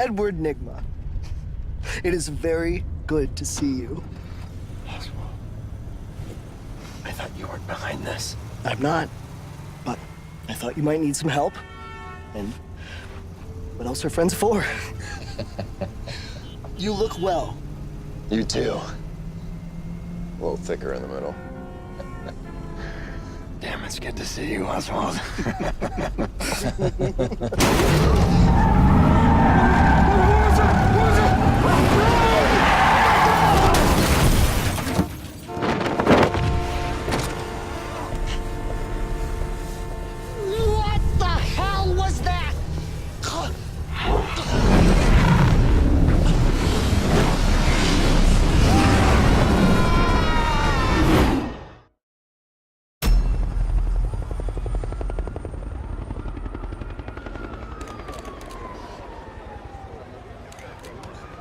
Edward Nigma. It is very good to see you. Oswald, I thought you weren't behind this. I'm not, but I thought you might need some help. And what else are friends for? You look well. You too. A little thicker in the middle. Damn, it's good to see you, Oswald. What the hell was that?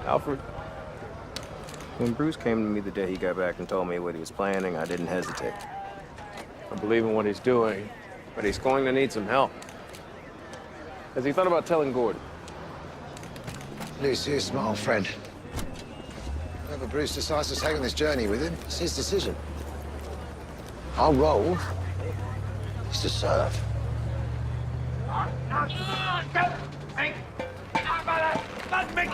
Alfred, when Bruce came to me the day he got back and told me what he was planning, I didn't hesitate. I believe in what he's doing, but he's going to need some help. Has he thought about telling Gordon? Lucy is my old friend. Whenever Bruce decides to take on this journey with him, it's his decision. Our role is to serve. Let me